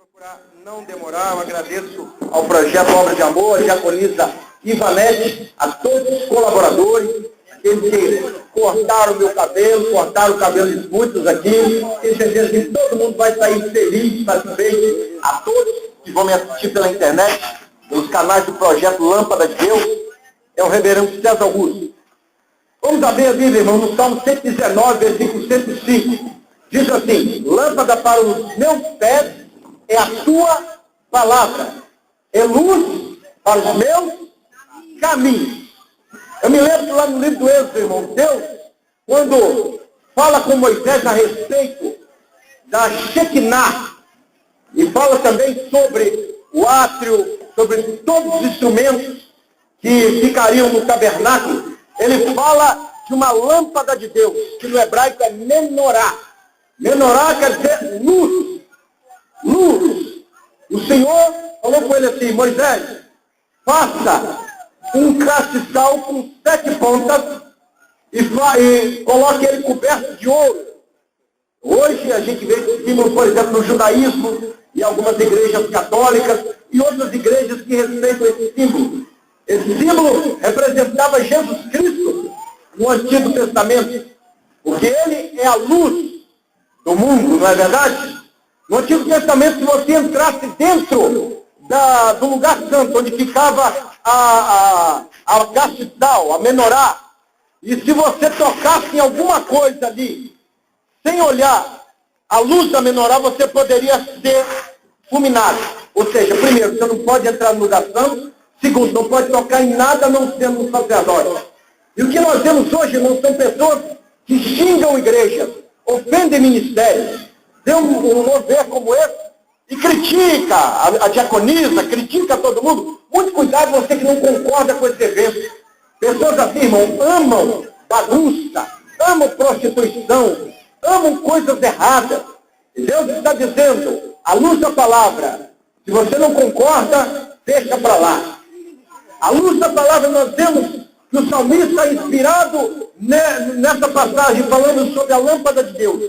procurar não demorar, eu agradeço ao projeto Obra de Amor, a diaconisa Ivanete, a todos os colaboradores, aqueles que cortaram o meu cabelo, cortaram o cabelo de muitos aqui, tenho certeza que todo mundo vai sair feliz, satisfeito, a todos que vão me assistir pela internet, nos canais do projeto Lâmpada de Deus, é o reverendo César Augusto. Vamos abrir a Bíblia, irmão, no Salmo 119, versículo 105. Diz assim: lâmpada para os meus pés é a tua palavra, é luz para os meus caminhos. Eu me lembro que lá no livro do Êxodo, irmão, Deus, quando fala com Moisés a respeito da Shekinah, e fala também sobre o átrio, sobre todos os instrumentos que ficariam no tabernáculo, ele fala de uma lâmpada de Deus, que no hebraico é menorá. Menorá quer dizer luz. Luz. O Senhor falou com ele assim: Moisés, faça um castiçal com 7 pontas e coloque ele coberto de ouro. Hoje a gente vê esse símbolo, por exemplo, no judaísmo e algumas igrejas católicas e outras igrejas que respeitam esse símbolo. Esse símbolo representava Jesus Cristo no Antigo Testamento, porque ele é a luz do mundo, não é verdade? No Antigo Testamento, se você entrasse dentro do lugar santo, onde ficava a castiçal, a menorá, e se você tocasse em alguma coisa ali, sem olhar a luz da menorá, você poderia ser fulminado. Ou seja, primeiro, você não pode entrar no lugar santo. Segundo, não pode tocar em nada não sendo um sacerdote. E o que nós vemos hoje, irmãos, são pessoas que xingam igrejas, ofendem ministérios, vê um mover como esse e critica a diaconisa, critica todo mundo. Muito cuidado você que não concorda com esse evento. Pessoas assim, irmão, amam bagunça, amam prostituição, amam coisas erradas. E Deus está dizendo, à luz da palavra, se você não concorda, deixa para lá. À luz da palavra nós vemos que o salmista, inspirado nessa passagem, falando sobre a lâmpada de Deus,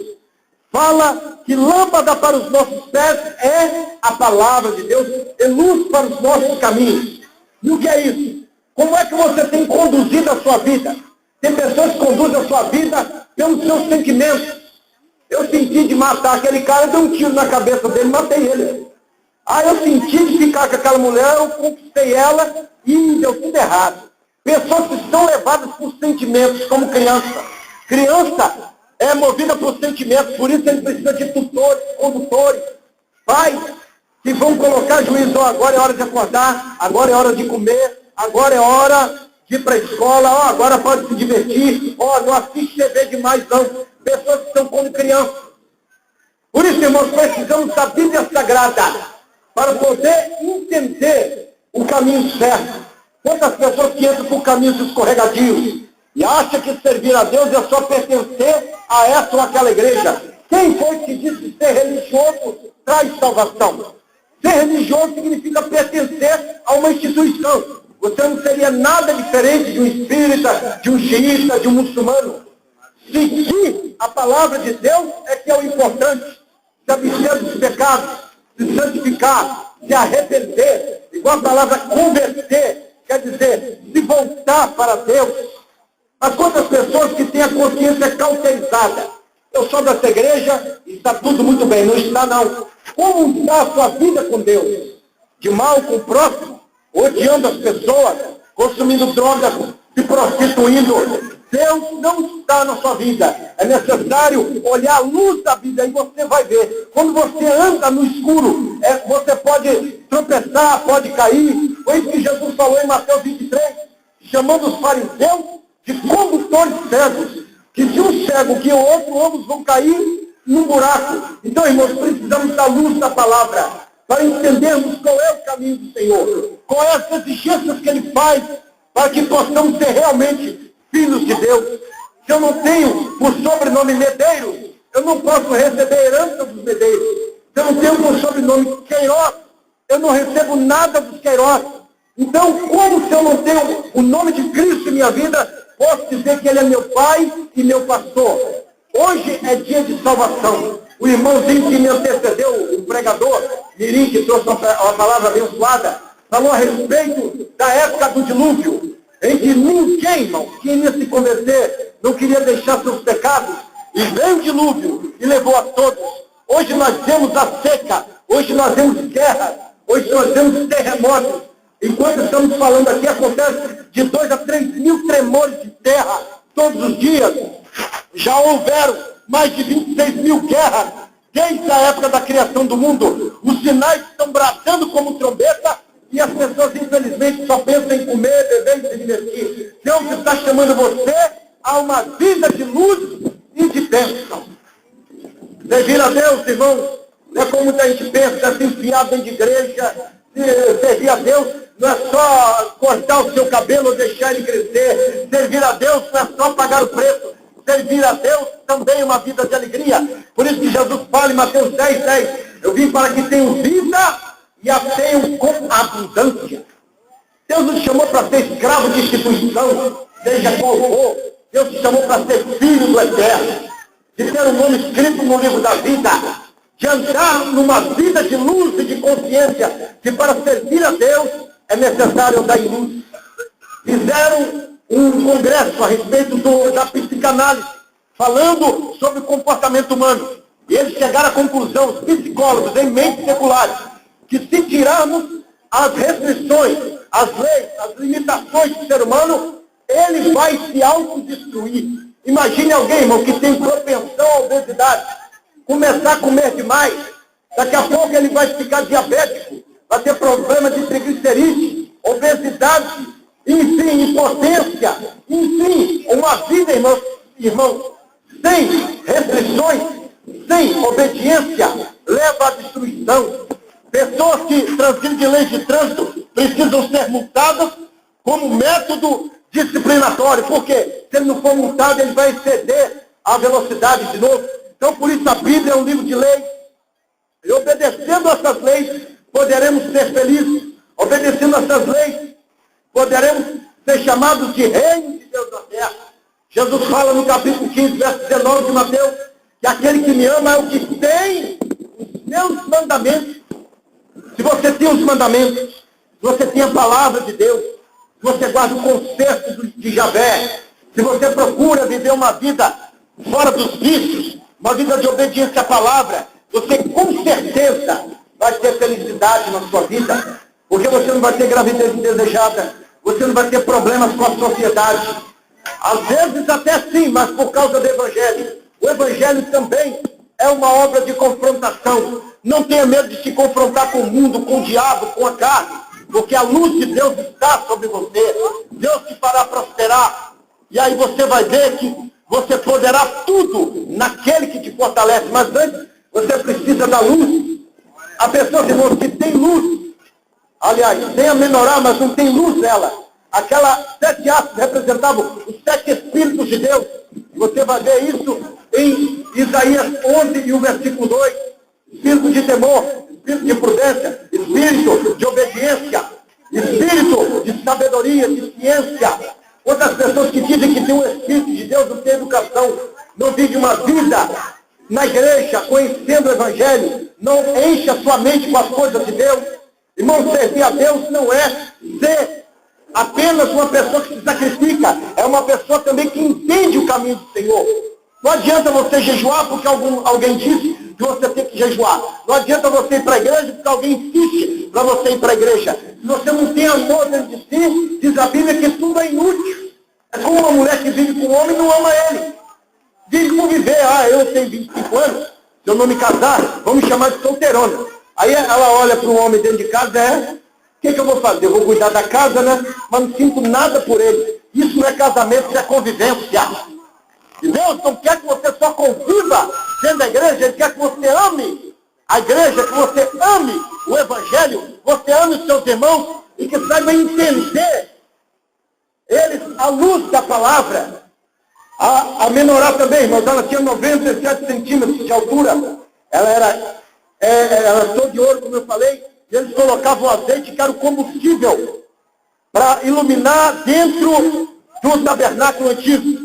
fala que lâmpada para os nossos pés é a palavra de Deus, é luz para os nossos caminhos. E o que é isso? Como é que você tem conduzido a sua vida? Tem pessoas que conduzem a sua vida pelos seus sentimentos. Eu senti de matar aquele cara, dei um tiro na cabeça dele, matei ele. Eu senti de ficar com aquela mulher, eu conquistei ela e deu tudo errado. Pessoas que são levadas por sentimentos, como criança. Criança é movida por sentimentos, por isso ele precisa de tutores, condutores, pais, que vão colocar juízo. Agora é hora de acordar, agora é hora de comer, agora é hora de ir para a escola, agora pode se divertir, não assiste TV demais não. Pessoas que estão como crianças. Por isso, irmãos, precisamos da Bíblia Sagrada para poder entender o caminho certo. Quantas pessoas que entram por caminhos escorregadios e acham que servir a Deus é só pertencer a essa ou aquela igreja. Quem foi que disse que ser religioso traz salvação? Ser religioso significa pertencer a uma instituição. Você não seria nada diferente de um espírita, de um xiita, de um muçulmano. Seguir a palavra de Deus é que é o importante. Se abster dos pecados, se santificar, se arrepender, igual a palavra converter, quer dizer, se voltar para Deus. Mas quantas pessoas que têm a consciência cauterizada? Eu sou dessa igreja e está tudo muito bem. Não está, não. Como está a sua vida com Deus? De mal com o próximo? Odiando as pessoas? Consumindo drogas? Se prostituindo? Deus não está na sua vida. É necessário olhar a luz da vida e você vai ver. Quando você anda no escuro, você pode tropeçar, pode cair. Foi isso que Jesus falou em Mateus 23, chamando os fariseus de condutores cegos. Que se um cego que o outro, ambos vão cair num buraco. Então, irmãos, precisamos da luz da palavra para entendermos qual é o caminho do Senhor. Qual é as exigências que Ele faz para que possamos ser realmente filhos de Deus. Se eu não tenho por sobrenome Medeiros, eu não posso receber a herança dos Medeiros. Se eu não tenho por sobrenome Queiroz, eu não recebo nada dos Queiroz. Então, como se eu não tenho o nome de Cristo em minha vida, posso dizer que Ele é meu Pai e meu pastor? Hoje é dia de salvação. O irmãozinho que me antecedeu, o pregador, Mirim, que trouxe uma palavra abençoada, falou a respeito da época do dilúvio, em que ninguém, irmão, que ia se converter, não queria deixar seus pecados, e veio o dilúvio e levou a todos. Hoje nós vemos a seca, hoje nós vemos guerra, hoje nós vemos terremotos. Enquanto estamos falando aqui, acontece de 2 a 3 mil tremores de terra todos os dias. Já houveram mais de 26 mil guerras desde a época da criação do mundo. Os sinais estão bradando como trombeta e as pessoas, infelizmente, só pensam em comer, beber e se divertir. Deus está chamando você a uma vida de luz e de bênção. Servir a Deus, irmãos, não é como muita gente pensa, se enfiar dentro de igreja. Servir a Deus não é só cortar o seu cabelo ou deixar ele crescer. Servir a Deus não é só pagar o preço. Servir a Deus também é uma vida de alegria. Por isso que Jesus fala em Mateus 10:10, eu vim para que tenham vida e a tenham com abundância. Deus nos chamou para ser escravo de instituição, seja qual for. Deus te chamou para ser filho do Eterno, de ter um nome escrito no livro da vida, de andar numa vida de luz e de consciência, que para servir a Deus é necessário andar em luz. Fizeram um congresso a respeito da psicanálise, falando sobre o comportamento humano. E eles chegaram à conclusão, os psicólogos em mentes seculares, que se tirarmos as restrições, as leis, as limitações do ser humano, ele vai se autodestruir. Imagine alguém, irmão, que tem propensão à obesidade, começar a comer demais, daqui a pouco ele vai ficar diabético, vai ter problema de triglicerídeos, obesidade, enfim, impotência, enfim, uma vida, irmão, sem restrições, sem obediência, leva à destruição. Pessoas que transgridem leis de trânsito precisam ser multadas como método disciplinatório, porque se ele não for multado, ele vai exceder a velocidade de novo. Então, por isso, a Bíblia é um livro de leis. E obedecendo essas leis, poderemos ser felizes. Obedecendo essas leis, poderemos ser chamados de reino de Deus na terra. Jesus fala no capítulo 15, verso 19 de Mateus, que aquele que me ama é o que tem os meus mandamentos. Se você tem os mandamentos, se você tem a palavra de Deus, se você guarda o conserto de Javé, se você procura viver uma vida fora dos vícios, uma vida de obediência à palavra, você com certeza vai ter felicidade na sua vida, porque você não vai ter gravidez indesejada, você não vai ter problemas com a sociedade. Às vezes até sim, mas por causa do Evangelho. O Evangelho também é uma obra de confrontação. Não tenha medo de se confrontar com o mundo, com o diabo, com a carne, porque a luz de Deus está sobre você. Deus te fará prosperar. E aí você vai ver que você poderá tudo naquele que te fortalece. Mas antes, você precisa da luz. Há pessoas, irmãos, que têm luz. Aliás, tem a menorá, mas não tem luz nela. Aquela 7 astros representavam os 7 Espíritos de Deus. Você vai ver isso em Isaías 11 e o versículo 2. Espírito de temor, espírito de prudência, espírito de obediência, espírito de sabedoria, de ciência. Outras pessoas que dizem que tem um Espírito de Deus, não tem educação, não vive uma vida na igreja, conhecendo o Evangelho, não enche a sua mente com as coisas de Deus. Irmão, servir a Deus não é ser apenas uma pessoa que se sacrifica, é uma pessoa também que entende o caminho do Senhor. Não adianta você jejuar porque alguém disse que você tem que jejuar. Não adianta você ir para a igreja porque alguém insiste para você ir para a igreja. Se você não tem amor dentro de si, diz a Bíblia que tudo é inútil. É como uma mulher que vive com um homem e não ama ele. Vive por viver. Eu tenho 25 anos, se eu não me casar, vamos me chamar de solteirona. Aí ela olha para um homem dentro de casa, o que eu vou fazer? Eu vou cuidar da casa, né? Mas não sinto nada por ele. Isso não é casamento, isso é convivência. E Deus não quer que você só conviva dentro da igreja, Ele quer que você ame a igreja, que você ame o Evangelho, você ame os seus irmãos e que saiba entender eles à luz da palavra. A menorá também, irmãos, ela tinha 97 centímetros de altura. Ela era toda de ouro, como eu falei, e eles colocavam azeite, que era o combustível, para iluminar dentro do tabernáculo antigo.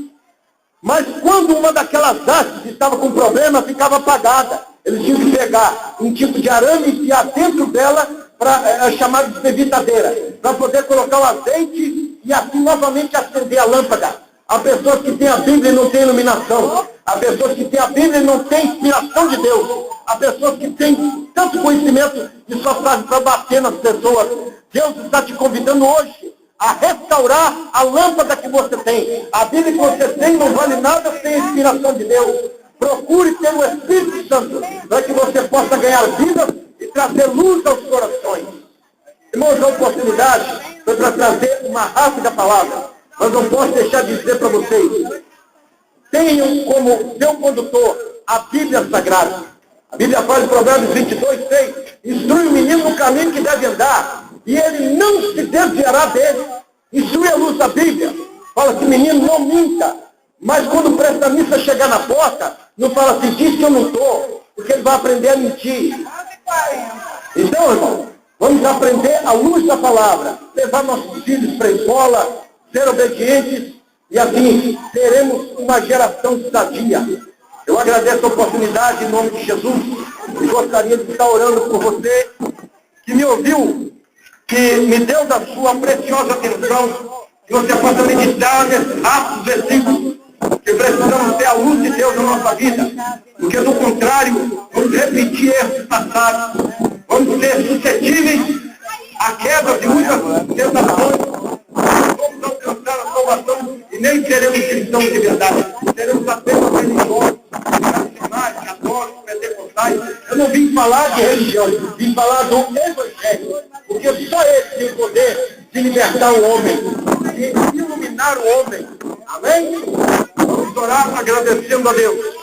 Mas quando uma daquelas hastes estava com problema, ficava apagada. Eles tinham que pegar um tipo de arame e enfiar dentro dela, para chamar de evitadeira, para poder colocar o azeite e assim novamente acender a lâmpada. Há pessoas que têm a Bíblia e não têm iluminação. Há pessoas que têm a Bíblia e não têm inspiração de Deus. Há pessoas que têm tanto conhecimento e só fazem para bater nas pessoas. Deus está te convidando hoje a restaurar a lâmpada que você tem. A Bíblia que você tem não vale nada sem a inspiração de Deus. Procure ter o Espírito Santo para que você possa ganhar vidas e trazer luz aos corações. Irmãos, a oportunidade foi para trazer uma rápida palavra. Mas não posso deixar de dizer para vocês, tenham como seu condutor a Bíblia Sagrada. A Bíblia fala em Provérbios 22:6, instrui o menino no caminho que deve andar, e ele não se desviará dele. Instrui a luz da Bíblia. Fala que o menino não minta. Mas quando o prestamista chegar na porta, não fala assim, diz que eu não estou, porque ele vai aprender a mentir. Então, irmão, vamos aprender a luz da palavra, levar nossos filhos para a escola, ser obedientes, e assim teremos uma geração sadia. Eu agradeço a oportunidade em nome de Jesus, e gostaria de estar orando por você, que me ouviu, que me deu da sua preciosa atenção, que você possa meditar nesses rápidos versículos, que precisamos ter a luz de Deus na nossa vida, porque do contrário, vamos repetir erros passados, vamos ser suscetíveis a queda de muitas tentações, vamos alcançar a salvação e nem seremos cristãos de verdade, seremos apenas religiosos, tradicionais, católicos, pentecostais. Eu não vim falar de religião, vim falar do Evangelho, porque só ele tem o poder de libertar o homem, de iluminar o homem. Amém? Vamos orar agradecendo a Deus.